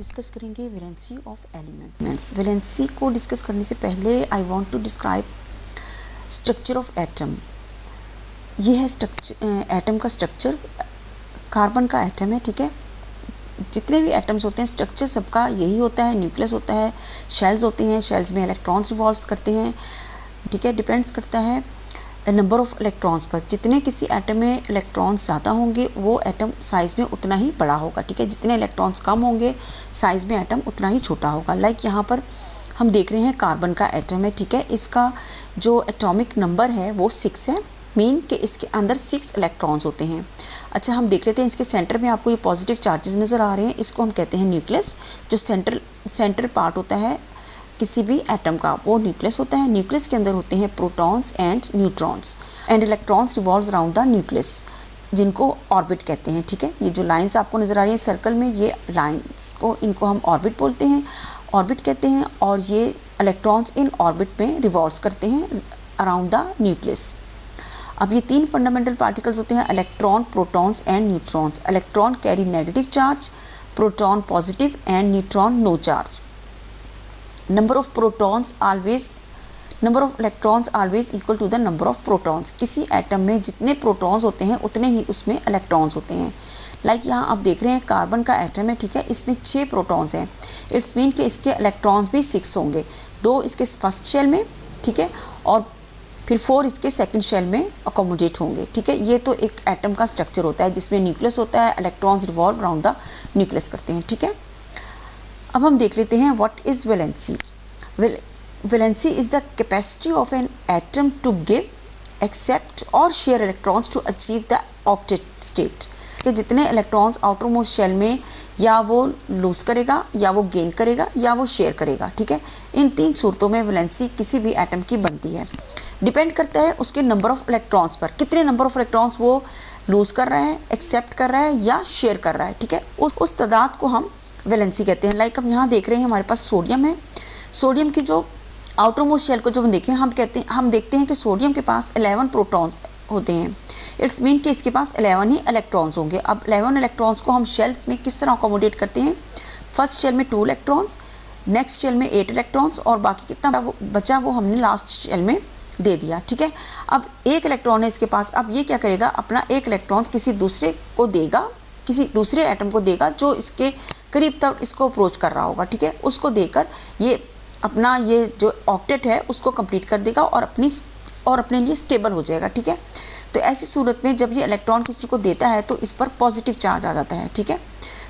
Discuss करेंगे valency of elements. Valency को discuss करने से पहले I want to describe structure of atom. ये है स्ट्रक्चर, एटम का स्ट्रक्चर। कार्बन का एटम है, ठीक है। जितने भी एटम्स होते हैं स्ट्रक्चर सबका यही होता है। न्यूक्लियस होता है, शेल्स होते हैं, शेल्स में इलेक्ट्रॉन्स रिवॉल्व करते हैं, ठीक है। डिपेंड्स करता है नंबर ऑफ इलेक्ट्रॉन्स पर। जितने किसी एटम में इलेक्ट्रॉन्स ज़्यादा होंगे वो एटम साइज़ में उतना ही बड़ा होगा, ठीक है। जितने इलेक्ट्रॉन्स कम होंगे साइज़ में एटम उतना ही छोटा होगा। लाइक यहाँ पर हम देख रहे हैं कार्बन का एटम है, ठीक है। इसका जो एटॉमिक नंबर है वो 6 है। मीन कि इसके अंदर 6 इलेक्ट्रॉन्स होते हैं। अच्छा, हम देख लेते हैं इसके सेंटर में आपको ये पॉजिटिव चार्जेस नज़र आ रहे हैं। इसको हम कहते हैं न्यूक्लियस। जो सेंटर पार्ट होता है किसी भी एटम का वो न्यूक्लियस होता है। न्यूक्लियस के अंदर होते हैं protons and neutrons and electrons revolve around the nucleus, जिनको ऑर्बिट कहते हैं, ठीक है। ये जो लाइंस आपको नज़र आ रही हैं सर्कल में, ये लाइंस को इनको हम ऑर्बिट बोलते हैं, ऑर्बिट कहते हैं। और ये इलेक्ट्रॉन्स इन ऑर्बिट में रिवॉल्व करते हैं अराउंड द न्यूक्लियस। अब ये 3 फंडामेंटल पार्टिकल्स होते हैं, electron, protons and neutrons. Electron carry negative charge, proton positive and neutron no charge. Number of electrons always equal to the number of protons. किसी atom में जितने protons होते हैं उतने ही उसमें इलेक्ट्रॉन्स होते हैं। लाइक यहाँ आप देख रहे हैं कार्बन का एटम है, ठीक है। इसमें 6 प्रोटॉन्स हैं। इट्स मीन कि इसके इलेक्ट्रॉन्स भी 6 होंगे। 2 इसके फर्स्ट शेल में, ठीक है, और फिर 4 इसके सेकंड शेल में अकोमोडेट होंगे, ठीक है। ये तो एक एटम का स्ट्रक्चर होता है जिसमें न्यूक्लियस होता है, electrons revolve around the nucleus करते हैं, ठीक है। अब हम देख लेते हैं what is valency. Valency is the capacity of an atom to give, accept or share electrons to achieve the octet state. कि जितने इलेक्ट्रॉन्स आउटर मोस्ट शेल में या वो लूज़ करेगा या वो गेन करेगा या वो शेयर करेगा, ठीक है। इन 3 सूरतों में वैलेंसी किसी भी एटम की बनती है। डिपेंड करता है उसके नंबर ऑफ इलेक्ट्रॉन्स पर, कितने नंबर ऑफ इलेक्ट्रॉन्स वो लूज़ कर रहा है, एक्सेप्ट कर रहा है या शेयर कर रहा है, ठीक है। उस तादाद को हम वैलेंसी कहते हैं। लाइक हम यहाँ देख रहे हैं हमारे पास सोडियम है। सोडियम की जो आउटर मोस्ट शेल को जब हम देखें हम देखते हैं कि सोडियम के पास 11 प्रोटॉन होते हैं। इट्स मीन कि इसके पास 11 ही इलेक्ट्रॉन्स होंगे। अब 11 इलेक्ट्रॉन्स को हम शेल्स में किस तरह अकोमोडेट करते हैं। फर्स्ट शेल में 2 इलेक्ट्रॉन्स, नेक्स्ट शेल में 8 इलेक्ट्रॉन्स और बाकी कितना बचा वो हमने लास्ट शेल में दे दिया, ठीक है। अब 1 इलेक्ट्रॉन है इसके पास। अब ये क्या करेगा, अपना 1 इलेक्ट्रॉन्स किसी दूसरे को देगा, किसी दूसरे एटम को देगा जो इसके करीब तक इसको अप्रोच कर रहा होगा, ठीक है। उसको देकर ये अपना ये जो ऑक्टेट है उसको कंप्लीट कर देगा और अपने लिए स्टेबल हो जाएगा, ठीक है। तो ऐसी सूरत में जब ये इलेक्ट्रॉन किसी को देता है तो इस पर पॉजिटिव चार्ज आ जाता है, ठीक है।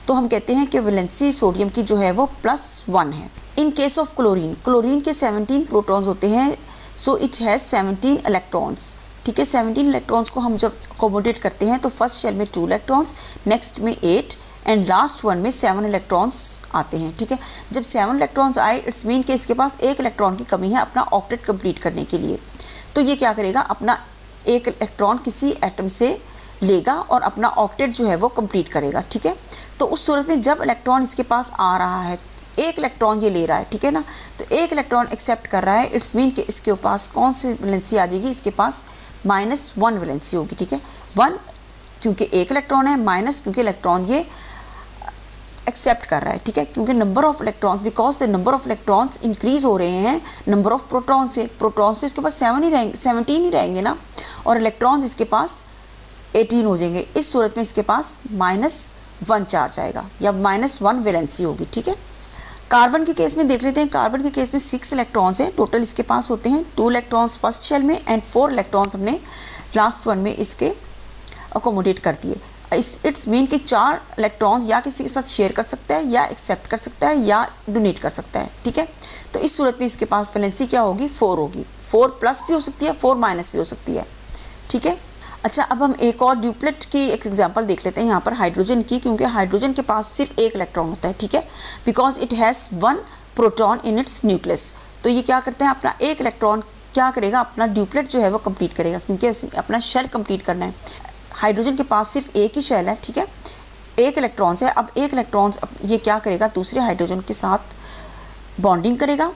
तो हम कहते हैं कि वैलेंसी सोडियम की जो है वो +1 है। इन केस ऑफ क्लोरीन के 17 प्रोटॉन्स होते हैं, सो इट हैज़ 17 इलेक्ट्रॉन्स, ठीक है। 17 इलेक्ट्रॉन्स को हम जब अकोमोडेट करते हैं तो फर्स्ट शेल में 2 इलेक्ट्रॉन्स, नेक्स्ट में 8 एंड लास्ट वन में 7 इलेक्ट्रॉन्स आते हैं, ठीक है। जब 7 इलेक्ट्रॉन्स आए इट्स मीन कि इसके पास 1 इलेक्ट्रॉन की कमी है अपना ऑक्टेट कंप्लीट करने के लिए। तो ये क्या करेगा, अपना 1 इलेक्ट्रॉन किसी एटम से लेगा और अपना ऑक्टेट जो है वो कंप्लीट करेगा, ठीक है। तो उस सूरत में जब इलेक्ट्रॉन इसके पास आ रहा है, 1 इलेक्ट्रॉन ये ले रहा है, ठीक है ना, तो 1 इलेक्ट्रॉन एक्सेप्ट कर रहा है। इट्स मीन कि इसके पास कौन सी वैलेंसी आ जाएगी, इसके पास -1 वैलेंसी होगी, ठीक है। 1 क्योंकि 1 इलेक्ट्रॉन है, माइनस क्योंकि इलेक्ट्रॉन ये एक्सेप्ट कर रहा है, ठीक है। क्योंकि number of electrons, because the number of electrons increase हो रहे हैं नंबर ऑफ प्रोटॉन से इसके पास 17 ही रहेंगे ना, और इलेक्ट्रॉन्स इसके पास 18 हो जाएंगे। इस सूरत में इसके पास -1 चार्ज आएगा या -1 वैलेंसी होगी, ठीक है। कार्बन के केस में देख लेते हैं। कार्बन के केस में 6 इलेक्ट्रॉन्स हैं टोटल इसके पास होते हैं। 2 इलेक्ट्रॉन्स फर्स्ट शेल में एंड 4 इलेक्ट्रॉन्स हमने लास्ट वन में इसके अकोमोडेट कर दिए। इट्स मीन कि 4 इलेक्ट्रॉन्स या किसी के साथ शेयर कर सकता है या एक्सेप्ट कर सकता है या डोनेट कर सकता है, ठीक है। तो इस सूरत में इसके पास वैलेंसी क्या होगी, 4 होगी। 4+ भी हो सकती है, 4- भी हो सकती है, ठीक है। अच्छा, अब हम एक और ड्यूप्लेट की एक एग्जांपल देख लेते हैं यहाँ पर हाइड्रोजन की, क्योंकि हाइड्रोजन के पास सिर्फ 1 इलेक्ट्रॉन होता है, ठीक है। Because it has 1 proton in its nucleus. तो ये क्या करते हैं, अपना 1 इलेक्ट्रॉन क्या करेगा, अपना ड्यूप्लेट जो है वो कंप्लीट करेगा, क्योंकि अपना शेल कंप्लीट करना है। हाइड्रोजन के पास सिर्फ 1 ही शेल है, ठीक है। 1 इलेक्ट्रॉन्स है। अब 1 इलेक्ट्रॉन्स ये क्या करेगा, दूसरे हाइड्रोजन के साथ बॉन्डिंग करेगा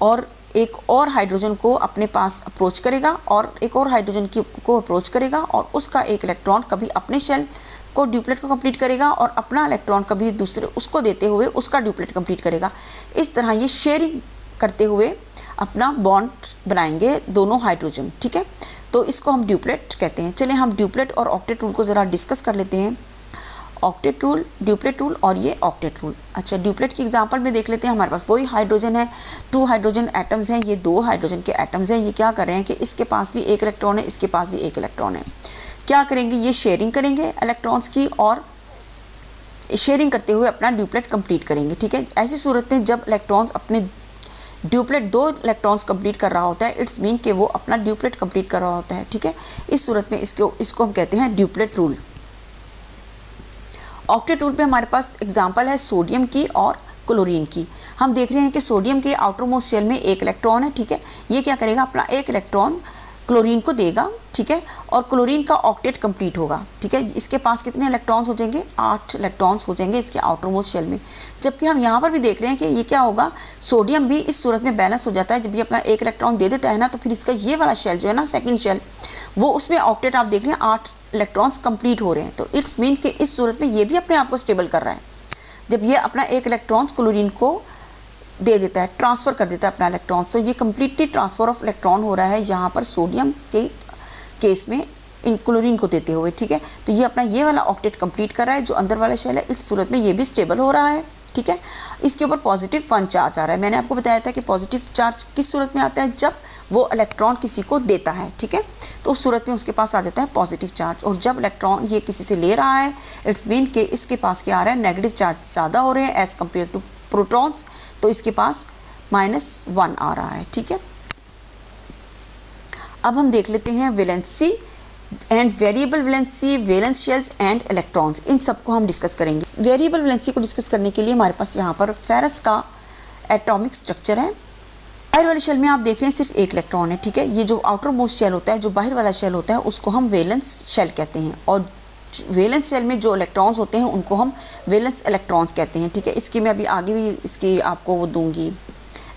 और एक और हाइड्रोजन को अपने पास अप्रोच करेगा और एक और हाइड्रोजन को अप्रोच करेगा और उसका 1 इलेक्ट्रॉन कभी अपने शेल को ड्यूप्लेट को कंप्लीट करेगा और अपना इलेक्ट्रॉन कभी दूसरे उसको देते हुए उसका ड्यूप्लेट कंप्लीट करेगा। इस तरह ये शेयरिंग करते हुए अपना बॉन्ड बनाएंगे दोनों हाइड्रोजन, ठीक है। तो इसको हम ड्यूप्लेट कहते हैं। चलिए हम ड्यूप्लेट और ऑक्टेट रूल को ज़रा डिस्कस कर लेते हैं। ऑक्टेट रूल, ड्यूप्लेट रूल और ये ऑक्टेट रूल। अच्छा, ड्यूप्लेट की एग्जांपल में देख लेते हैं। हमारे पास वही हाइड्रोजन है, 2 हाइड्रोजन एटम्स हैं, ये 2 हाइड्रोजन के एटम्स हैं। ये क्या कर रहे हैं कि इसके पास भी एक इलेक्ट्रॉन है, इसके पास भी एक इलेक्ट्रॉन है। क्या करेंगे, ये शेयरिंग करेंगे इलेक्ट्रॉन्स की और शेयरिंग करते हुए अपना ड्यूप्लेट कंप्लीट करेंगे, ठीक है। ऐसी सूरत में जब इलेक्ट्रॉन्स अपने ड्यूप्लेट 2 इलेक्ट्रॉन्स कंप्लीट कर रहा होता है, इट्स मीन कि वो अपना ड्यूप्लेट कंप्लीट कर रहा होता है, ठीक है। इस सूरत में इसको हम कहते हैं ड्यूप्लेट रूल। ऑक्टेट रूल पे हमारे पास एग्जांपल है सोडियम की और क्लोरीन की। हम देख रहे हैं कि सोडियम के आउटर मोस्ट शेल में एक इलेक्ट्रॉन है, ठीक है। ये क्या करेगा, अपना एक इलेक्ट्रॉन क्लोरीन को देगा, ठीक है, और क्लोरीन का ऑक्टेट कंप्लीट होगा, ठीक है। इसके पास कितने इलेक्ट्रॉन्स हो जाएंगे, 8 इलेक्ट्रॉन्स हो जाएंगे इसके आउटर मोस्ट शेल में। जबकि हम यहाँ पर भी देख रहे हैं कि ये क्या होगा, सोडियम भी इस सूरत में बैलेंस हो जाता है। जब ये अपना एक इलेक्ट्रॉन दे देता है ना, तो फिर इसका ये वाला शेल जो है ना, सेकेंड शेल, वो उसमें ऑक्टेट आप देख रहे हैं 8 इलेक्ट्रॉन्स कंप्लीट हो रहे हैं। तो इट्स मीन कि इस सूरत में ये भी अपने आप को स्टेबल कर रहा है। जब ये अपना एक इलेक्ट्रॉन्स क्लोरीन को दे देता है, ट्रांसफ़र कर देता है अपना इलेक्ट्रॉन्स, तो ये कम्प्लीटली ट्रांसफ़र ऑफ इलेक्ट्रॉन हो रहा है यहाँ पर सोडियम के केस में इन क्लोरीन को देते हुए, ठीक है। तो ये अपना ये वाला ऑक्टेट कंप्लीट कर रहा है जो अंदर वाला शेल है। इस सूरत में ये भी स्टेबल हो रहा है, ठीक है। इसके ऊपर पॉजिटिव 1 चार्ज आ रहा है। मैंने आपको बताया था कि पॉजिटिव चार्ज किस सूरत में आता है, जब वो इलेक्ट्रॉन किसी को देता है, ठीक है। तो उस सूरत में उसके पास आ जाता है पॉजिटिव चार्ज। और जब इलेक्ट्रॉन ये किसी से ले रहा है, इट्स मीन कि इसके पास क्या आ रहा है, नेगेटिव चार्ज ज़्यादा हो रहे हैं एज़ कम्पेयर टू प्रोटॉन्स। तो इसके पास -1 आ रहा है, ठीक है। अब हम देख लेते हैं valency and variable valency, valence shells and electrons. इन सबको हम डिस्कस करेंगे। वेरिएबल वैलेंसी को डिस्कस करने के लिए हमारे पास यहाँ पर फेरस का एटॉमिक स्ट्रक्चर है। बाहर वाले शेल में आप देख रहे हैं सिर्फ एक इलेक्ट्रॉन है, ठीक है। ये जो आउटर मोस्ट शेल होता है, जो बाहर वाला शेल होता है, उसको हम वैलेंस शेल कहते हैं। और वैलेंस शेल में जो इलेक्ट्रॉन्स होते हैं उनको हम वैलेंस इलेक्ट्रॉन्स कहते हैं, ठीक है। इसकी मैं अभी आगे भी इसकी आपको वो दूंगी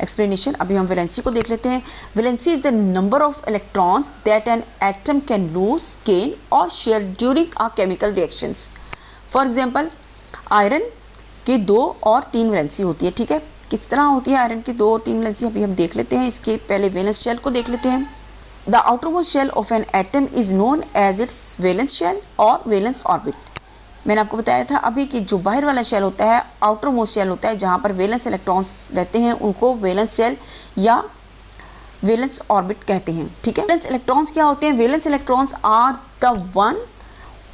एक्सप्लेनेशन। अभी हम वैलेंसी को देख लेते हैं। Valency is the number of electrons that an atom can lose, gain or share during a chemical reactions. For example iron के 2 और 3 वैलेंसी होती है, ठीक है। किस तरह होती है आयरन की 2 और 3 वैलेंसी, अभी हम देख लेते हैं। इसके पहले वैलेंस शेल को देख लेते हैं। The outermost shell of an atom is known as its valence shell और वैलेंस ऑर्बिट। मैंने आपको बताया था अभी कि जो बाहर वाला शेल होता है, आउटर मोस्ट शेल होता है, जहाँ पर वैलेंस इलेक्ट्रॉन्स रहते हैं, उनको वैलेंस शेल या वैलेंस ऑर्बिट कहते हैं, ठीक है। वैलेंस इलेक्ट्रॉन्स क्या होते हैं, valence electrons are the one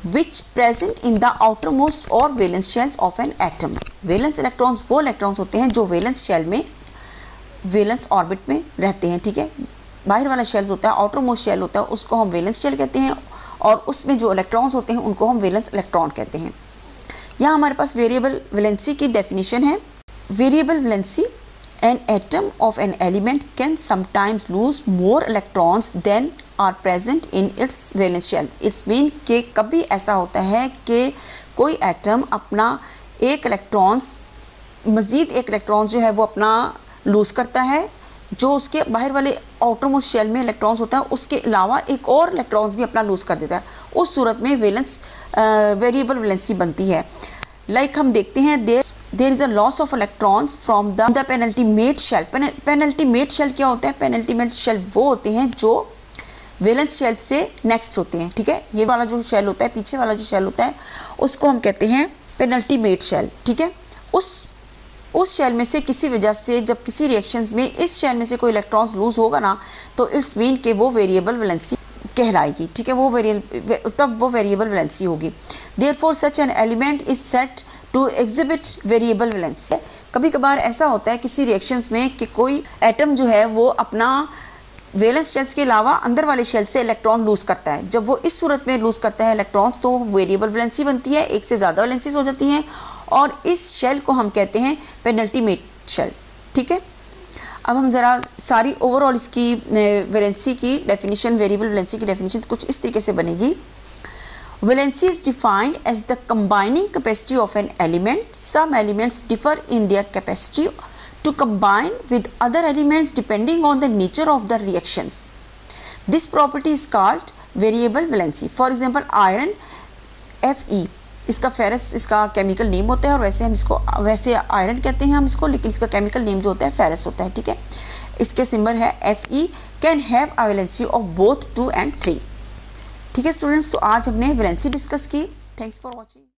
which present in the outer most or valence shells of an atom. Valence electrons वो इलेक्ट्रॉन्स होते हैं जो वैलेंस शेल में, वैलेंस ऑर्बिट में रहते हैं, ठीक है। बाहर वाला शेल्स होता है, आउटर मोस्ट शेल होता है, उसको हम वैलेंस शेल कहते हैं, और उसमें जो इलेक्ट्रॉन्स होते हैं उनको हम वैलेंस इलेक्ट्रॉन कहते हैं। यहाँ हमारे पास वेरिएबल वैलेंसी की डेफिनेशन है। Variable valency, an atom of an element can sometimes lose more electrons than are present in its valence shell. Its mean कि कभी ऐसा होता है कि कोई एटम अपना एक इलेक्ट्रॉन्स, मज़ीद एक इलेक्ट्रॉन जो है वो अपना लूज़ करता है, जो उसके बाहर वाले आउटर मोस्ट शेल में इलेक्ट्रॉन्स होता है उसके अलावा एक और इलेक्ट्रॉन्स भी अपना लूज़ कर देता है। उस सूरत में वैलेंस वेरिएबल वैलेंसी बनती है। लाइक हम देखते हैं there is a loss of electrons from the penultimate shell. Penultimate shell क्या होता है, पेनल्टीमेट शेल वो होते हैं जो वैलेंस शेल से नेक्स्ट होते हैं, ठीक है। ये वाला जो शेल होता है, पीछे वाला जो शेल होता है, उसको हम कहते हैं पेनल्टीमेट शेल, ठीक है। उस शेल में से किसी वजह से जब किसी रिएक्शंस में इस शेल में से कोई इलेक्ट्रॉन्स लूज होगा ना, तो इट्स मीन कि वो वेरिएबल वैलेंसी कहलाएगी, ठीक है। तब वो वेरिएबल वैलेंसी होगी। Therefore such an element is set to exhibit variable valency. कभी कभार ऐसा होता है किसी रिएक्शंस में कि कोई एटम जो है वो अपना वैलेंस शेल्स के अलावा अंदर वाले शेल से इलेक्ट्रॉन लूज करता है। जब वो इस सूरत में लूज करता है इलेक्ट्रॉन्स, तो वेरिएबल वैलेंसी बनती है, एक से ज़्यादा वैलेंसीज हो जाती हैं, और इस शेल को हम कहते हैं पेनल्टीमेट शेल, ठीक है। अब हम ज़रा सारी ओवरऑल इसकी वैलेंसी की डेफिनेशन, वेरिएबल वैलेंसी की डेफिनेशन कुछ इस तरीके से बनेगी। Valency is defined as the combining capacity of an element. Some elements differ in their capacity to combine with other elements depending on the nature of the reactions. This property is called variable valency. For example, iron Fe इसका ferrous इसका chemical name होता है, और वैसे iron कहते हैं हम इसको, लेकिन इसका केमिकल नेम जो होता है फेरस होता है, ठीक है। इसके सिंबल है Fe, can have a valency of both 2 and 3। ठीक है स्टूडेंट्स, तो आज हमने वैलेंसी डिस्कस की। Thanks for watching.